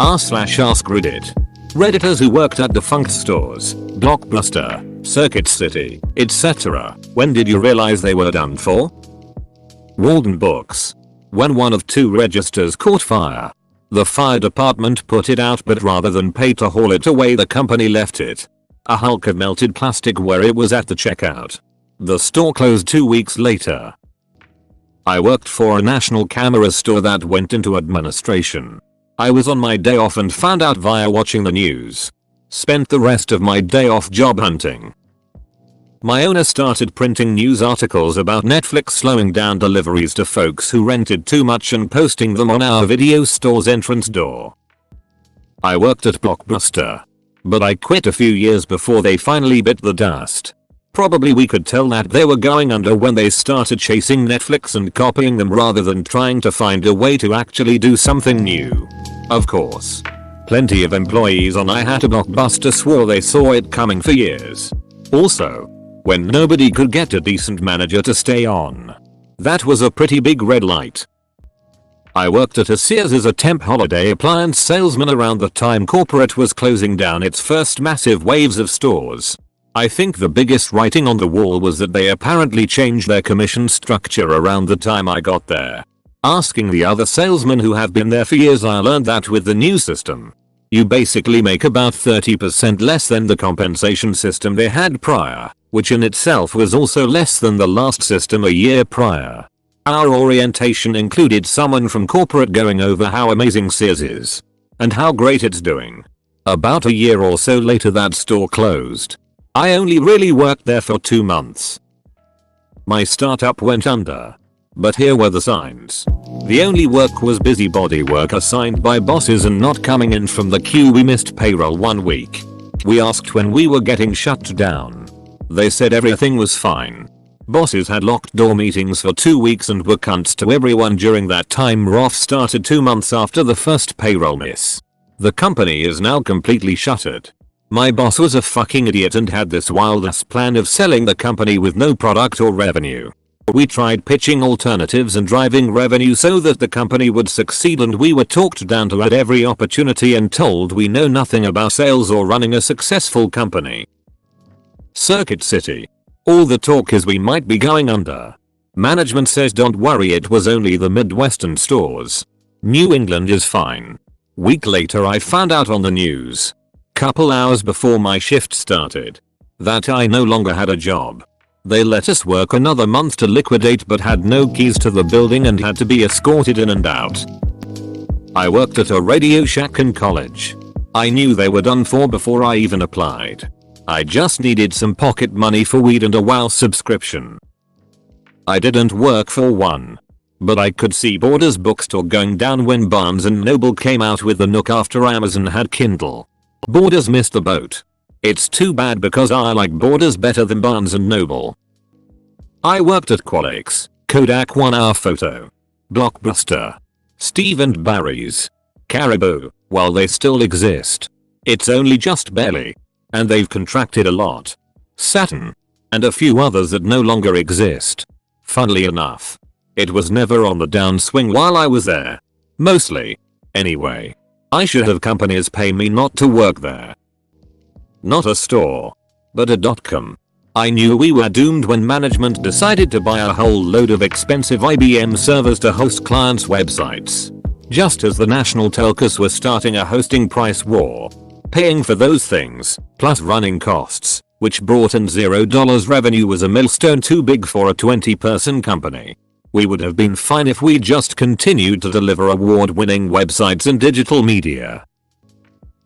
r/Askreddit. Redditors who worked at defunct stores, Blockbuster, Circuit City, etc. When did you realize they were done for? Walden Books. When one of 2 registers caught fire. The fire department put it out, but rather than pay to haul it away, the company left it. A hulk of melted plastic where it was at the checkout. The store closed 2 weeks later. I worked for a national camera store that went into administration. I was on my day off and found out via watching the news. Spent the rest of my day off job hunting. My owner started printing news articles about Netflix slowing down deliveries to folks who rented too much and posting them on our video store's entrance door. I worked at Blockbuster. But I quit a few years before they finally bit the dust. Probably we could tell that they were going under when they started chasing Netflix and copying them rather than trying to find a way to actually do something new. Of course. Plenty of employees on I Had a Blockbuster swore they saw it coming for years. Also, when nobody could get a decent manager to stay on. That was a pretty big red light. I worked at a Sears as a temp holiday appliance salesman around the time corporate was closing down its first massive waves of stores. I think the biggest writing on the wall was that they apparently changed their commission structure around the time I got there. Asking the other salesmen who have been there for years, I learned that with the new system, you basically make about 30% less than the compensation system they had prior, which in itself was also less than the last system a year prior. Our orientation included someone from corporate going over how amazing Sears is and how great it's doing. About a year or so later that store closed. I only really worked there for 2 months. My startup went under. But here were the signs. The only work was busybody work assigned by bosses and not coming in from the queue. We missed payroll 1 week. We asked when we were getting shut down. They said everything was fine. Bosses had locked door meetings for 2 weeks and were cunts to everyone during that time. ROF started 2 months after the first payroll miss. The company is now completely shuttered. My boss was a fucking idiot and had this wild ass plan of selling the company with no product or revenue. We tried pitching alternatives and driving revenue so that the company would succeed, and we were talked down to at every opportunity and told we know nothing about sales or running a successful company. Circuit City. All the talk is we might be going under. Management says don't worry, it was only the Midwestern stores. New England is fine. Week later I found out on the news, couple hours before my shift started, that I no longer had a job. They let us work another month to liquidate but had no keys to the building and had to be escorted in and out. I worked at a Radio Shack in college. I knew they were done for before I even applied. I just needed some pocket money for weed and a WoW subscription. I didn't work for one. But I could see Borders bookstore going down when Barnes & Noble came out with the Nook after Amazon had Kindle. Borders missed the boat. It's too bad because I like Borders better than Barnes & Noble. I worked at Qualix, Kodak 1 Hour Photo, Blockbuster, Steve & Barry's, Caribou, while they still exist. It's only just barely. And they've contracted a lot. Saturn. And a few others that no longer exist. Funnily enough, it was never on the downswing while I was there. Mostly. Anyway. I should have companies pay me not to work there. Not a store. But a .com. I knew we were doomed when management decided to buy a whole load of expensive IBM servers to host clients' websites. Just as the national telcos were starting a hosting price war. Paying for those things, plus running costs, which brought in $0 revenue, was a millstone too big for a 20-person company. We would have been fine if we just continued to deliver award-winning websites and digital media.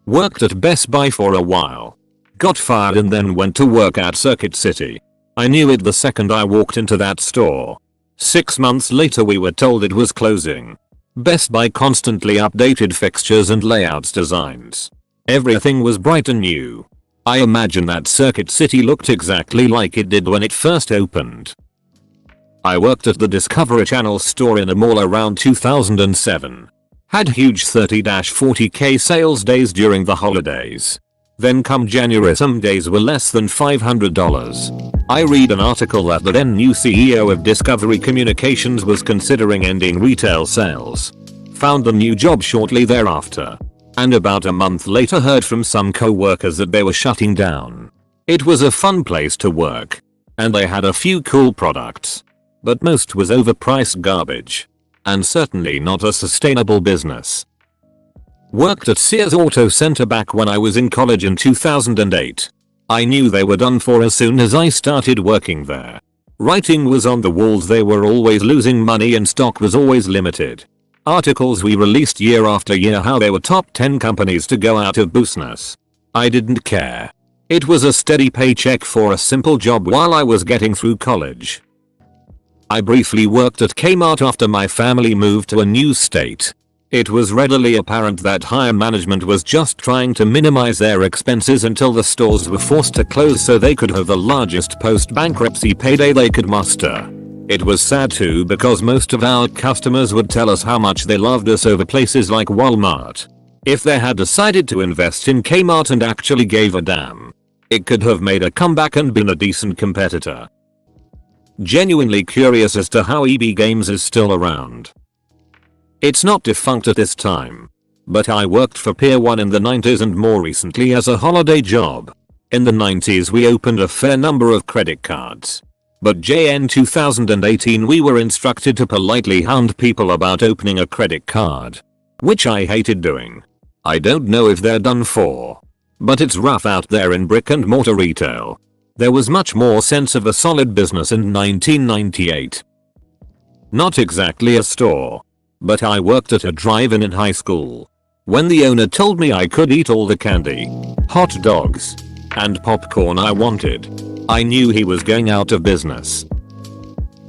Worked at Best Buy for a while. Got fired and then went to work at Circuit City. I knew it the second I walked into that store. 6 months later we were told it was closing. Best Buy constantly updated fixtures and layouts designs. Everything was bright and new. I imagine that Circuit City looked exactly like it did when it first opened. I worked at the Discovery Channel store in a mall around 2007. Had huge 30-40k sales days during the holidays. Then come January some days were less than $500. I read an article that the then new CEO of Discovery Communications was considering ending retail sales. Found a new job shortly thereafter. And about a month later heard from some co-workers that they were shutting down. It was a fun place to work. And they had a few cool products. But most was overpriced garbage. And certainly not a sustainable business. Worked at Sears Auto Center back when I was in college in 2008. I knew they were done for as soon as I started working there. Writing was on the walls, they were always losing money and stock was always limited. Articles we released year after year how they were top 10 companies to go out of business. I didn't care. It was a steady paycheck for a simple job while I was getting through college. I briefly worked at Kmart after my family moved to a new state. It was readily apparent that higher management was just trying to minimize their expenses until the stores were forced to close so they could have the largest post-bankruptcy payday they could muster. It was sad too because most of our customers would tell us how much they loved us over places like Walmart. If they had decided to invest in Kmart and actually gave a damn, it could have made a comeback and been a decent competitor. Genuinely curious as to how EB Games is still around. It's not defunct at this time. But I worked for Pier 1 in the 90s and more recently as a holiday job. In the 90s we opened a fair number of credit cards. But JN 2018 we were instructed to politely hound people about opening a credit card. Which I hated doing. I don't know if they're done for. But it's rough out there in brick and mortar retail. There was much more sense of a solid business in 1998. Not exactly a store. But I worked at a drive-in in high school. When the owner told me I could eat all the candy, hot dogs, and popcorn I wanted, I knew he was going out of business.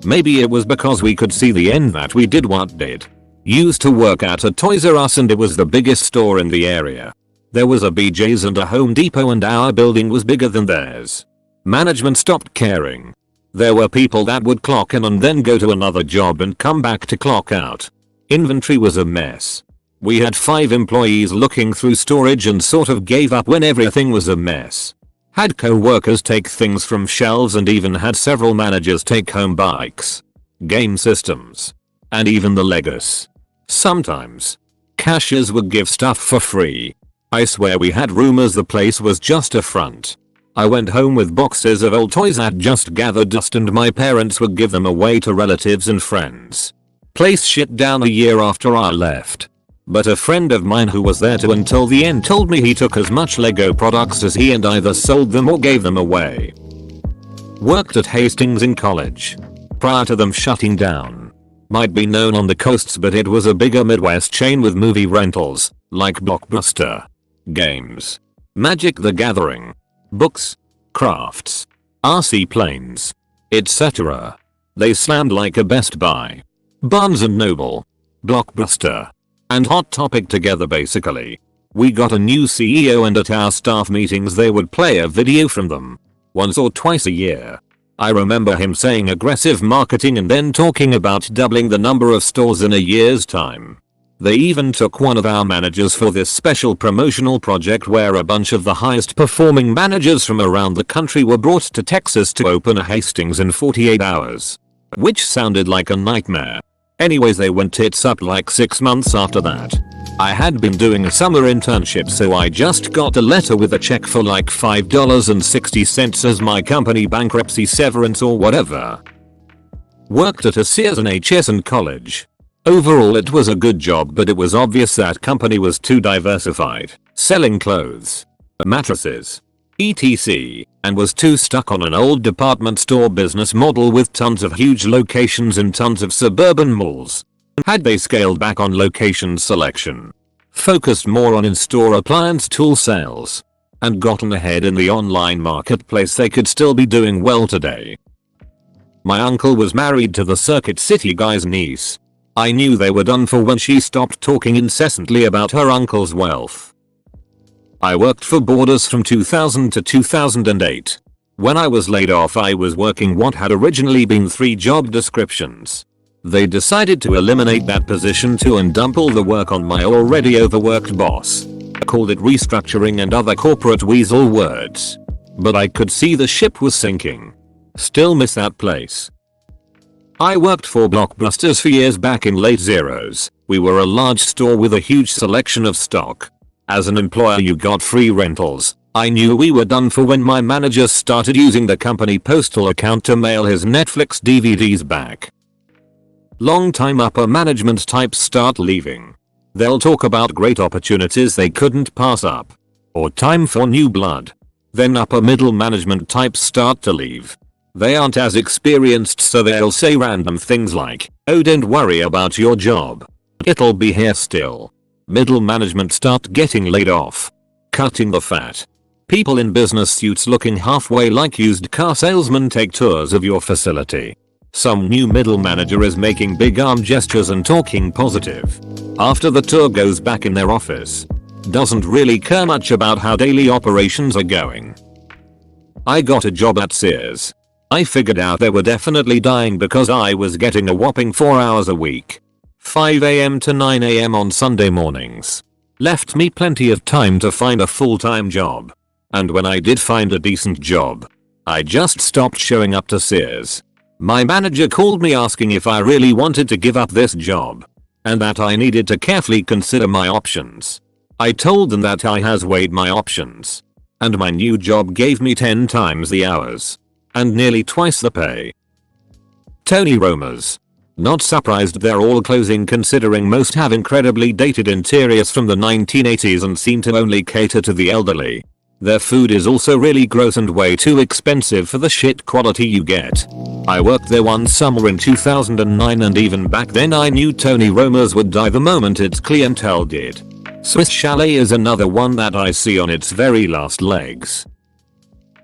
Maybe it was because we could see the end that we did what did. Used to work at a Toys R Us and it was the biggest store in the area. There was a BJ's and a Home Depot and our building was bigger than theirs. Management stopped caring. There were people that would clock in and then go to another job and come back to clock out. Inventory was a mess. We had 5 employees looking through storage and sort of gave up when everything was a mess. Had co-workers take things from shelves and even had several managers take home bikes, game systems, and even the Legos. Sometimes, cashiers would give stuff for free. I swear we had rumors the place was just a front. I went home with boxes of old toys that just gathered dust and my parents would give them away to relatives and friends. Place shit down a year after I left. But a friend of mine who was there until the end told me he took as much Lego products as he and either sold them or gave them away. Worked at Hastings in college. Prior to them shutting down. Might be known on the coasts but it was a bigger Midwest chain with movie rentals, like Blockbuster, games, Magic the Gathering, books, crafts, RC planes, etc. They slammed like a Best Buy, Barnes & Noble, Blockbuster, and Hot Topic together basically. We got a new CEO and at our staff meetings they would play a video from them. Once or twice a year. I remember him saying aggressive marketing and then talking about doubling the number of stores in a year's time. They even took one of our managers for this special promotional project where a bunch of the highest performing managers from around the country were brought to Texas to open a Hastings in 48 hours. Which sounded like a nightmare. Anyways they went tits up like 6 months after that. I had been doing a summer internship so I just got a letter with a check for like $5.60 as my company bankruptcy severance or whatever. Worked at a Sears and HS in college. Overall it was a good job but it was obvious that company was too diversified, selling clothes, mattresses, etc. and was too stuck on an old department store business model with tons of huge locations in tons of suburban malls. Had they scaled back on location selection, focused more on in-store appliance tool sales, and gotten ahead in the online marketplace they could still be doing well today. My uncle was married to the Circuit City guy's niece. I knew they were done for when she stopped talking incessantly about her uncle's wealth. I worked for Borders from 2000 to 2008. When I was laid off I was working what had originally been 3 job descriptions. They decided to eliminate that position too and dump all the work on my already overworked boss. Called it restructuring and other corporate weasel words. But I could see the ship was sinking. Still miss that place. I worked for Blockbusters for years back in late zeros. We were a large store with a huge selection of stock. As an employer you got free rentals. I knew we were done for when my manager started using the company postal account to mail his Netflix DVDs back. Long time upper management types start leaving. They'll talk about great opportunities they couldn't pass up. Or time for new blood. Then upper middle management types start to leave. They aren't as experienced so they'll say random things like, "Oh, don't worry about your job. It'll be here still." Middle management start getting laid off. Cutting the fat. People in business suits looking halfway like used car salesmen take tours of your facility. Some new middle manager is making big arm gestures and talking positive. After the tour goes back in their office. Doesn't really care much about how daily operations are going. I got a job at Sears. I figured out they were definitely dying because I was getting a whopping 4 hours a week. 5 AM to 9 AM on Sunday mornings. Left me plenty of time to find a full-time job. And when I did find a decent job, I just stopped showing up to Sears. My manager called me asking if I really wanted to give up this job. And that I needed to carefully consider my options. I told them that I has weighed my options. And my new job gave me 10 times the hours. And nearly twice the pay. Tony Roma's. Not surprised they're all closing considering most have incredibly dated interiors from the 1980s and seem to only cater to the elderly. Their food is also really gross and way too expensive for the shit quality you get. I worked there one summer in 2009 and even back then I knew Tony Roma's would die the moment its clientele did. Swiss Chalet is another one that I see on its very last legs.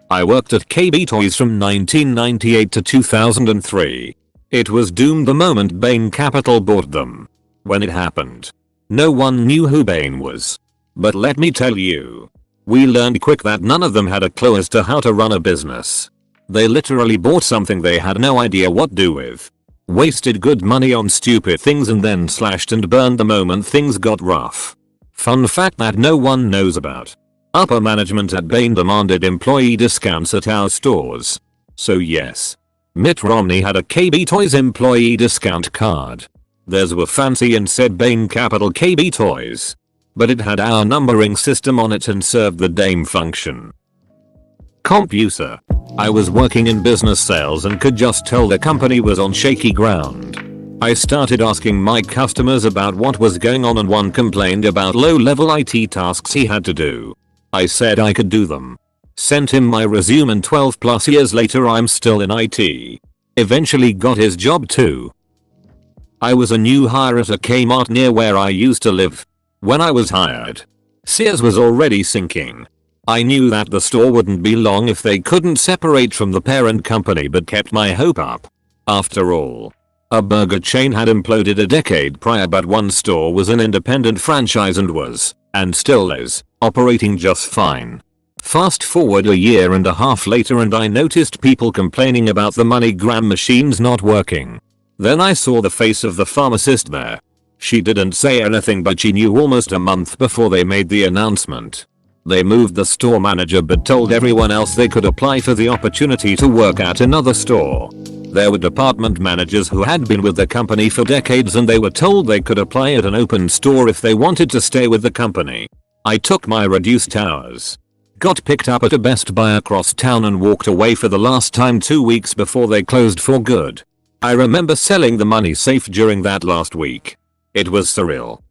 I worked at KB Toys from 1998 to 2003. It was doomed the moment Bain Capital bought them. When it happened, no one knew who Bain was. But let me tell you, we learned quick that none of them had a clue as to how to run a business. They literally bought something they had no idea what to do with. Wasted good money on stupid things and then slashed and burned the moment things got rough. Fun fact that no one knows about. Upper management at Bain demanded employee discounts at our stores. So yes. Mitt Romney had a KB Toys employee discount card. Theirs were fancy and said Bain Capital KB Toys. But it had our numbering system on it and served the Dame function. CompuSer. I was working in business sales and could just tell the company was on shaky ground. I started asking my customers about what was going on and one complained about low-level IT tasks he had to do. I said I could do them. Sent him my resume and 12 plus years later I'm still in IT. Eventually got his job too. I was a new hire at a Kmart near where I used to live. When I was hired, Sears was already sinking. I knew that the store wouldn't be long if they couldn't separate from the parent company but kept my hope up. After all, a burger chain had imploded a decade prior but one store was an independent franchise and was, and still is, operating just fine. Fast forward a year and a half later and I noticed people complaining about the MoneyGram machines not working. Then I saw the face of the pharmacist there. She didn't say anything but she knew almost a month before they made the announcement. They moved the store manager but told everyone else they could apply for the opportunity to work at another store. There were department managers who had been with the company for decades and they were told they could apply at an open store if they wanted to stay with the company. I took my reduced hours. Got picked up at a Best Buy across town and walked away for the last time 2 weeks before they closed for good. I remember selling the money safe during that last week. It was surreal.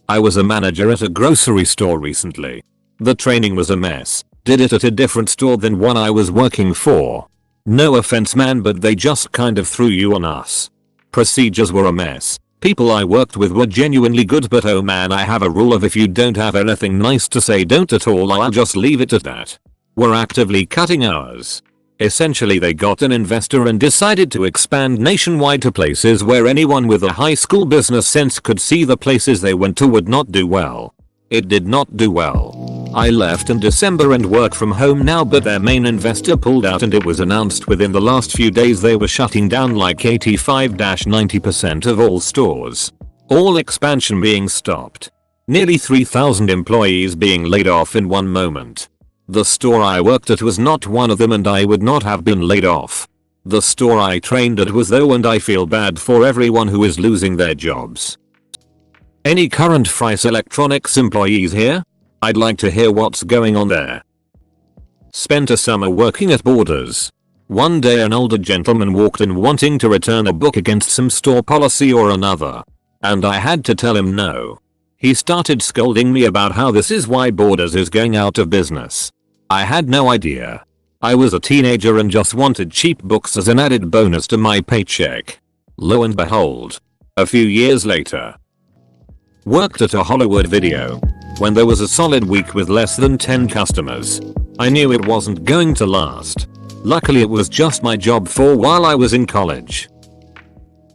I was a manager at a grocery store recently. The training was a mess. Did it at a different store than one I was working for. No offense man, but they just kind of threw you on us. Procedures were a mess. People I worked with were genuinely good, but oh man, I have a rule of if you don't have anything nice to say, don't at all. I'll just leave it at that. We're actively cutting hours. Essentially they got an investor and decided to expand nationwide to places where anyone with a high school business sense could see the places they went to would not do well. It did not do well. I left in December and work from home now, but their main investor pulled out and it was announced within the last few days they were shutting down like 85-90% of all stores. All expansion being stopped. Nearly 3,000 employees being laid off in one moment. The store I worked at was not one of them and I would not have been laid off. The store I trained at was though, and I feel bad for everyone who is losing their jobs. Any current Frice Electronics employees here? I'd like to hear what's going on there. Spent a summer working at Borders. One day an older gentleman walked in wanting to return a book against some store policy or another. And I had to tell him no. He started scolding me about how this is why Borders is going out of business. I had no idea. I was a teenager and just wanted cheap books as an added bonus to my paycheck. Lo and behold. A few years later. Worked at a Hollywood video. When there was a solid week with less than 10 customers. I knew it wasn't going to last. Luckily it was just my job for while I was in college.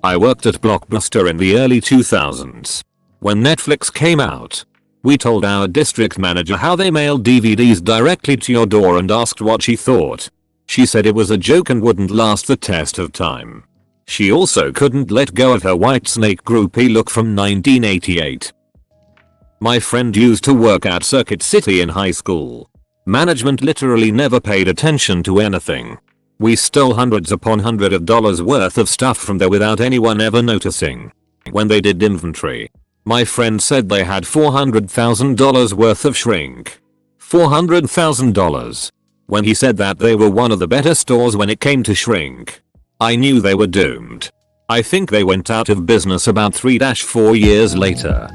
I worked at Blockbuster in the early 2000s. When Netflix came out, we told our district manager how they mailed DVDs directly to your door and asked what she thought. She said it was a joke and wouldn't last the test of time. She also couldn't let go of her Whitesnake groupie look from 1988. My friend used to work at Circuit City in high school. Management literally never paid attention to anything. We stole hundreds upon hundreds of dollars worth of stuff from there without anyone ever noticing. When they did inventory, my friend said they had $400,000 worth of shrink. $400,000. When he said that they were one of the better stores when it came to shrink, I knew they were doomed. I think they went out of business about 3-4 years later.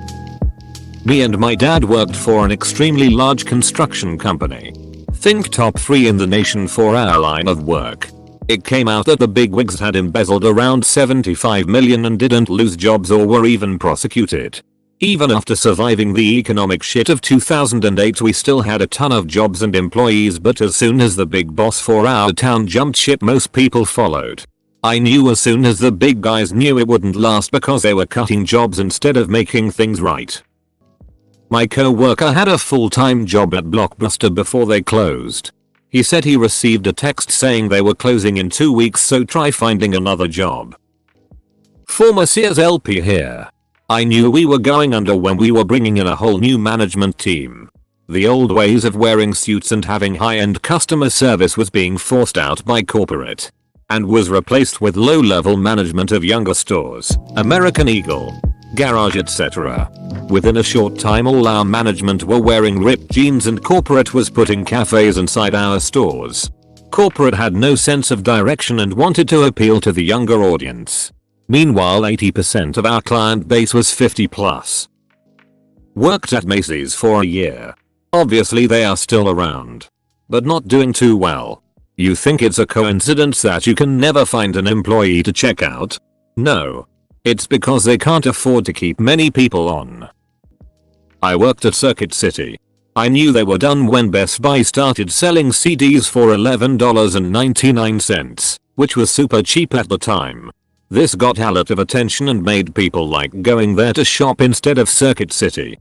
Me and my dad worked for an extremely large construction company. Think top 3 in the nation for our line of work. It came out that the bigwigs had embezzled around $75 million and didn't lose jobs or were even prosecuted. Even after surviving the economic shit of 2008 we still had a ton of jobs and employees, but as soon as the big boss for our town jumped ship most people followed. I knew as soon as the big guys knew it wouldn't last because they were cutting jobs instead of making things right. My co-worker had a full-time job at Blockbuster before they closed. He said he received a text saying they were closing in 2 weeks, so try finding another job. Former Sears LP here. I knew we were going under when we were bringing in a whole new management team. The old ways of wearing suits and having high-end customer service was being forced out by corporate and was replaced with low-level management of younger stores, American Eagle, Garage, etc. Within a short time all our management were wearing ripped jeans and corporate was putting cafes inside our stores. Corporate had no sense of direction and wanted to appeal to the younger audience. Meanwhile 80% of our client base was 50 plus. Worked at Macy's for a year. Obviously they are still around, but not doing too well. You think it's a coincidence that you can never find an employee to check out? No. It's because they can't afford to keep many people on. I worked at Circuit City. I knew they were done when Best Buy started selling CDs for $11.99, which was super cheap at the time. This got a lot of attention and made people like going there to shop instead of Circuit City.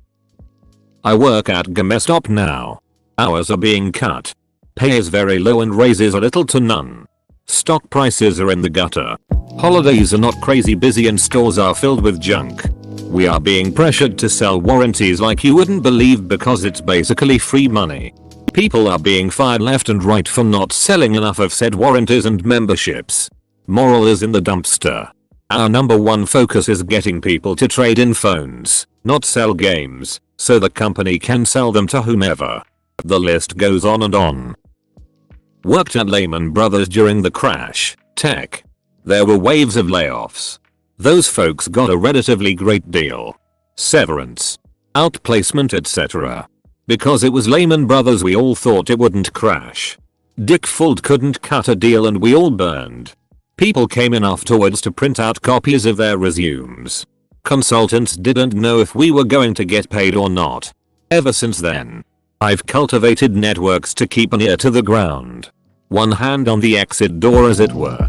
I work at GameStop now. Hours are being cut. Pay is very low and raises are little to none. Stock prices are in the gutter. Holidays are not crazy busy and stores are filled with junk. We are being pressured to sell warranties like you wouldn't believe because it's basically free money. People are being fired left and right for not selling enough of said warranties and memberships. Moral is in the dumpster. Our number one focus is getting people to trade in phones, not sell games, so the company can sell them to whomever. The list goes on and on. Worked at Lehman Brothers during the crash. Tech. There were waves of layoffs. Those folks got a relatively great deal. Severance, outplacement, etc. Because it was Lehman Brothers we all thought it wouldn't crash. Dick Fuld couldn't cut a deal and we all burned. People came in afterwards to print out copies of their resumes. Consultants didn't know if we were going to get paid or not. Ever since then, I've cultivated networks to keep an ear to the ground. One hand on the exit door as it were.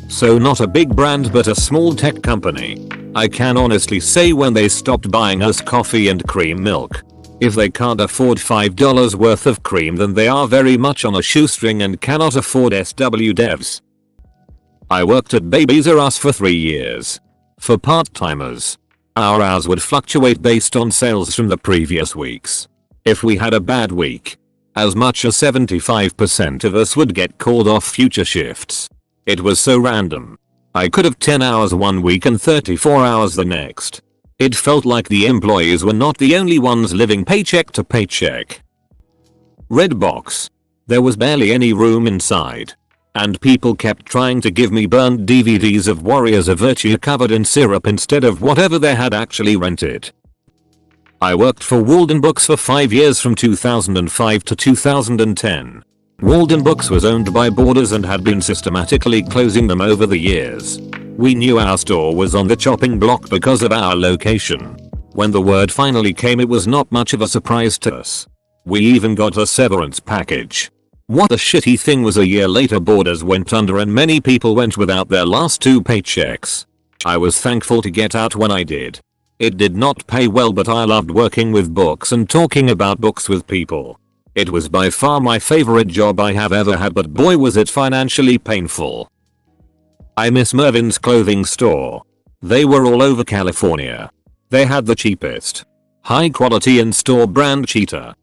So not a big brand but a small tech company. I can honestly say when they stopped buying us coffee and cream milk. If they can't afford $5 worth of cream then they are very much on a shoestring and cannot afford SW devs. I worked at Babies R Us for 3 years. For part-timers, our hours would fluctuate based on sales from the previous weeks. If we had a bad week, as much as 75% of us would get called off future shifts. It was so random. I could have 10 hours one week and 34 hours the next. It felt like the employees were not the only ones living paycheck to paycheck. Red box. There was barely any room inside. And people kept trying to give me burned DVDs of Warriors of Virtue covered in syrup instead of whatever they had actually rented. I worked for Walden Books for 5 years from 2005 to 2010. Walden Books was owned by Borders and had been systematically closing them over the years. We knew our store was on the chopping block because of our location. When the word finally came, it was not much of a surprise to us. We even got a severance package. What a shitty thing was, a year later Borders went under and many people went without their last 2 paychecks. I was thankful to get out when I did. It did not pay well, but I loved working with books and talking about books with people. It was by far my favorite job I have ever had, but boy was it financially painful. I miss Mervyn's clothing store. They were all over California. They had the cheapest, high quality in-store brand cheetah.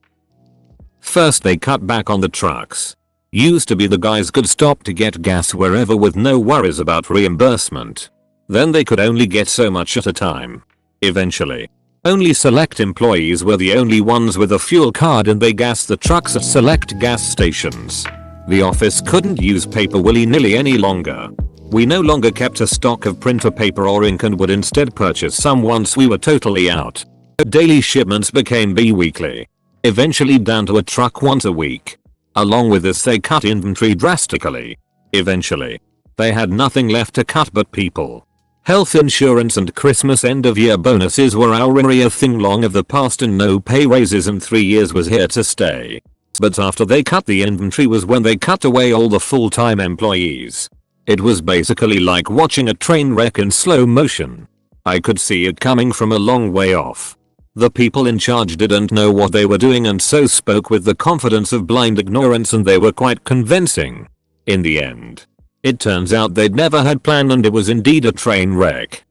First they cut back on the trucks. Used to be the guys could stop to get gas wherever with no worries about reimbursement. Then they could only get so much at a time. Eventually, only select employees were the only ones with a fuel card and they gassed the trucks at select gas stations. The office couldn't use paper willy-nilly any longer. We no longer kept a stock of printer paper or ink and would instead purchase some once we were totally out. Daily shipments became bi-weekly. Eventually down to a truck once a week. Along with this they cut inventory drastically. Eventually, they had nothing left to cut but people. Health insurance and Christmas end of year bonuses were already a thing long of the past, and no pay raises in 3 years was here to stay. But after they cut the inventory was when they cut away all the full-time employees. It was basically like watching a train wreck in slow motion. I could see it coming from a long way off. The people in charge didn't know what they were doing and so spoke with the confidence of blind ignorance, and they were quite convincing. In the end, it turns out they'd never had planned and it was indeed a train wreck.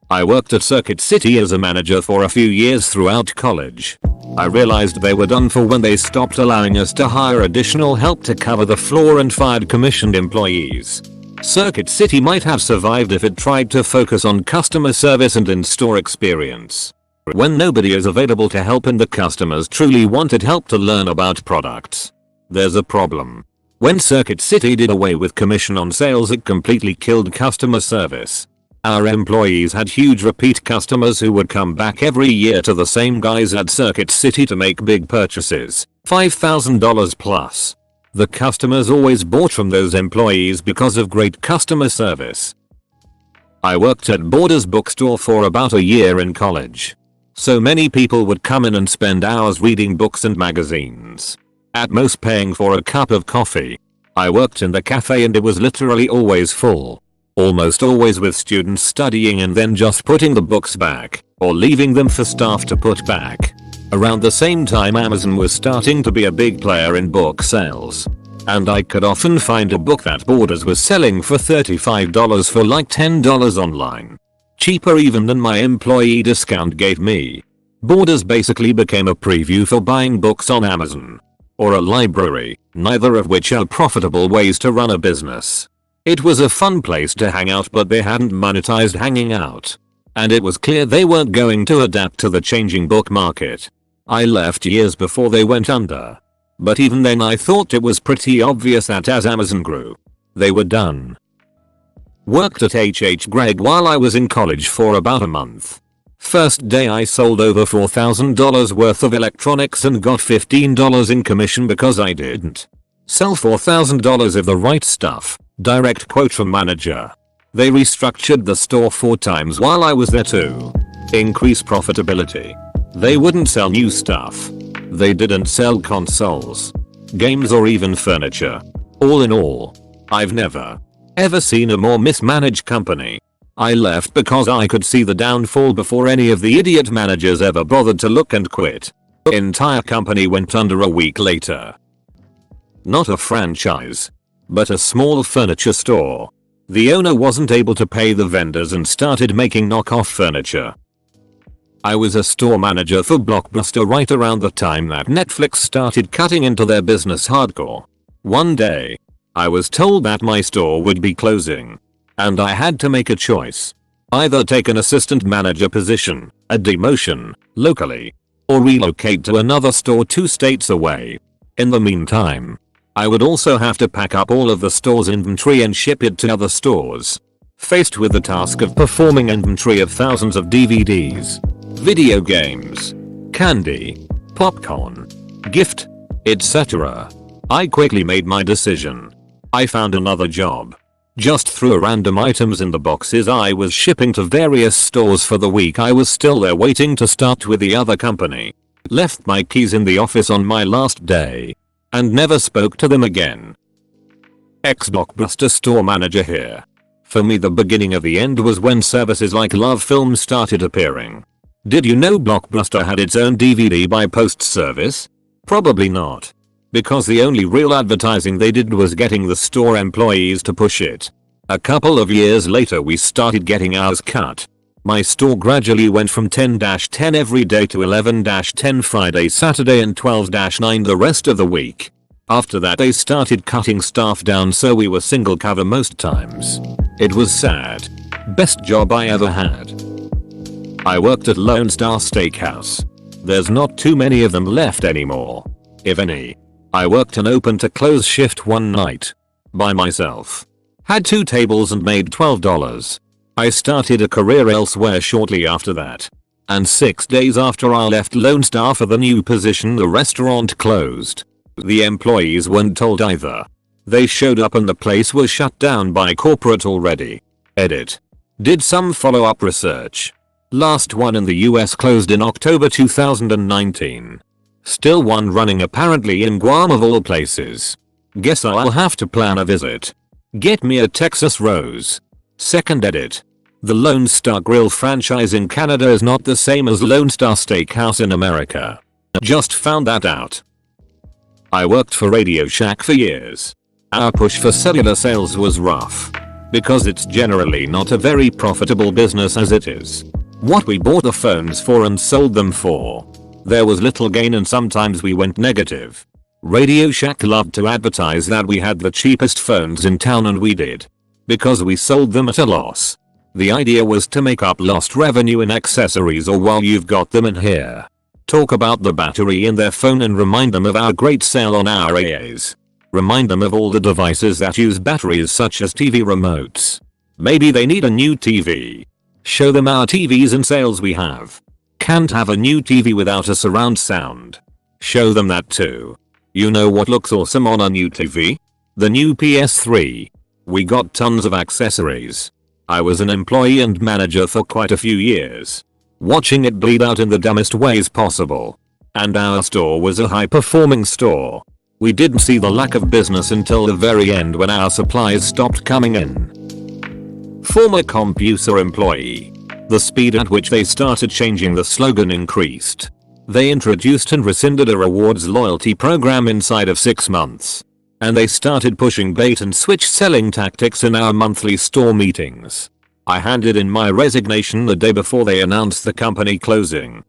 I worked at Circuit City as a manager for a few years throughout college. I realized they were done for when they stopped allowing us to hire additional help to cover the floor and fired commissioned employees. Circuit City might have survived if it tried to focus on customer service and in-store experience. When nobody is available to help and the customers truly wanted help to learn about products, there's a problem. When Circuit City did away with commission on sales, it completely killed customer service. Our employees had huge repeat customers who would come back every year to the same guys at Circuit City to make big purchases, $5,000 plus. The customers always bought from those employees because of great customer service. I worked at Borders bookstore for about a year in college. So many people would come in and spend hours reading books and magazines, at most paying for a cup of coffee. I worked in the cafe and it was literally always full. Almost always with students studying and then just putting the books back, or leaving them for staff to put back. Around the same time Amazon was starting to be a big player in book sales. And I could often find a book that Borders was selling for $35 for like $10 online. Cheaper even than my employee discount gave me. Borders basically became a preview for buying books on Amazon. Or a library, neither of which are profitable ways to run a business. It was a fun place to hang out, but they hadn't monetized hanging out. And it was clear they weren't going to adapt to the changing book market. I left years before they went under. But even then I thought it was pretty obvious that as Amazon grew, they were done. Worked at H.H. Gregg while I was in college for about a month. First day I sold over $4,000 worth of electronics and got $15 in commission because I didn't sell $4,000 of the right stuff. Direct quote from manager. They restructured the store 4 times while I was there to increase profitability. They wouldn't sell new stuff. They didn't sell consoles, games or even furniture. All in all, I've never ever seen a more mismanaged company. I left because I could see the downfall before any of the idiot managers ever bothered to look, and quit. Entire company went under a week later. Not a franchise, but a small furniture store. The owner wasn't able to pay the vendors and started making knockoff furniture. I was a store manager for Blockbuster right around the time that Netflix started cutting into their business hardcore. One day, I was told that my store would be closing. And I had to make a choice. Either take an assistant manager position, a demotion, locally, or relocate to another store 2 states away. In the meantime, I would also have to pack up all of the store's inventory and ship it to other stores. Faced with the task of performing inventory of thousands of DVDs, video games, candy, popcorn, gift, etc., I quickly made my decision. I found another job. Just threw random items in the boxes I was shipping to various stores for the week I was still there waiting to start with the other company. Left my keys in the office on my last day. And never spoke to them again. Ex-Blockbuster store manager here. For me, the beginning of the end was when services like Love Films started appearing. Did you know Blockbuster had its own DVD by post service? Probably not. Because the only real advertising they did was getting the store employees to push it. A couple of years later we started getting ours cut. My store gradually went from 10-10 every day to 11-10 Friday, Saturday and 12-9 the rest of the week. After that they started cutting staff down so we were single cover most times. It was sad. Best job I ever had. I worked at Lone Star Steakhouse. There's not too many of them left anymore. If any. I worked an open to close shift one night. By myself. Had 2 tables and made $12. I started a career elsewhere shortly after that. And 6 days after I left Lone Star for the new position the restaurant closed. The employees weren't told either. They showed up and the place was shut down by corporate already. Edit. Did some follow-up research. Last one in the US closed in October 2019. Still one running apparently in Guam of all places. Guess I'll have to plan a visit. Get me a Texas Rose. Second edit. The Lone Star Grill franchise in Canada is not the same as Lone Star Steakhouse in America. Just found that out. I worked for Radio Shack for years. Our push for cellular sales was rough. Because it's generally not a very profitable business as it is. What we bought the phones for and sold them for. There was little gain and sometimes we went negative. Radio Shack loved to advertise that we had the cheapest phones in town and we did. Because we sold them at a loss. The idea was to make up lost revenue in accessories or while you've got them in here. Talk about the battery in their phone and remind them of our great sale on our AAs. Remind them of all the devices that use batteries such as TV remotes. Maybe they need a new TV. Show them our TVs and sales we have. Can't have a new TV without a surround sound. Show them that too. You know what looks awesome on a new TV? The new PS3. We got tons of accessories. I was an employee and manager for quite a few years. Watching it bleed out in the dumbest ways possible. And our store was a high performing store. We didn't see the lack of business until the very end when our supplies stopped coming in. Former CompuServe employee. The speed at which they started changing the slogan increased. They introduced and rescinded a rewards loyalty program inside of 6 months. And they started pushing bait and switch selling tactics in our monthly store meetings. I handed in my resignation the day before they announced the company closing.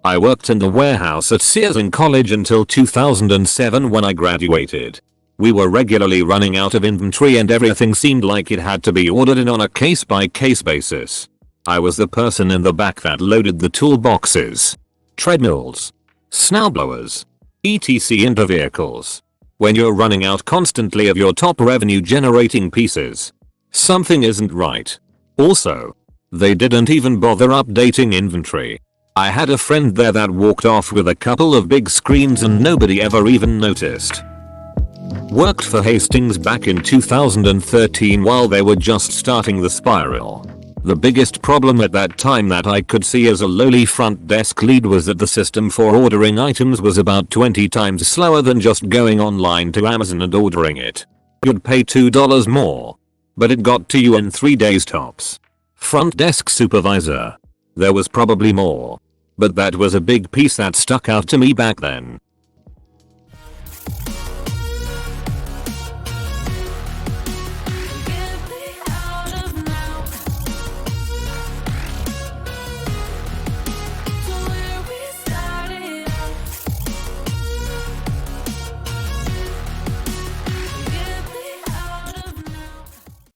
I worked in the warehouse at Sears in college until 2007 when I graduated. We were regularly running out of inventory and everything seemed like it had to be ordered in on a case-by-case basis. I was the person in the back that loaded the toolboxes, treadmills, snowblowers, etc. into vehicles. When you're running out constantly of your top revenue generating pieces, something isn't right. Also, they didn't even bother updating inventory. I had a friend there that walked off with a couple of big screens and nobody ever even noticed. Worked for Hastings back in 2013 while they were just starting the spiral. The biggest problem at that time that I could see as a lowly front desk lead was that the system for ordering items was about 20 times slower than just going online to Amazon and ordering it. You'd pay $2 more. But it got to you in 3 days tops. Front desk supervisor. There was probably more. But that was a big piece that stuck out to me back then.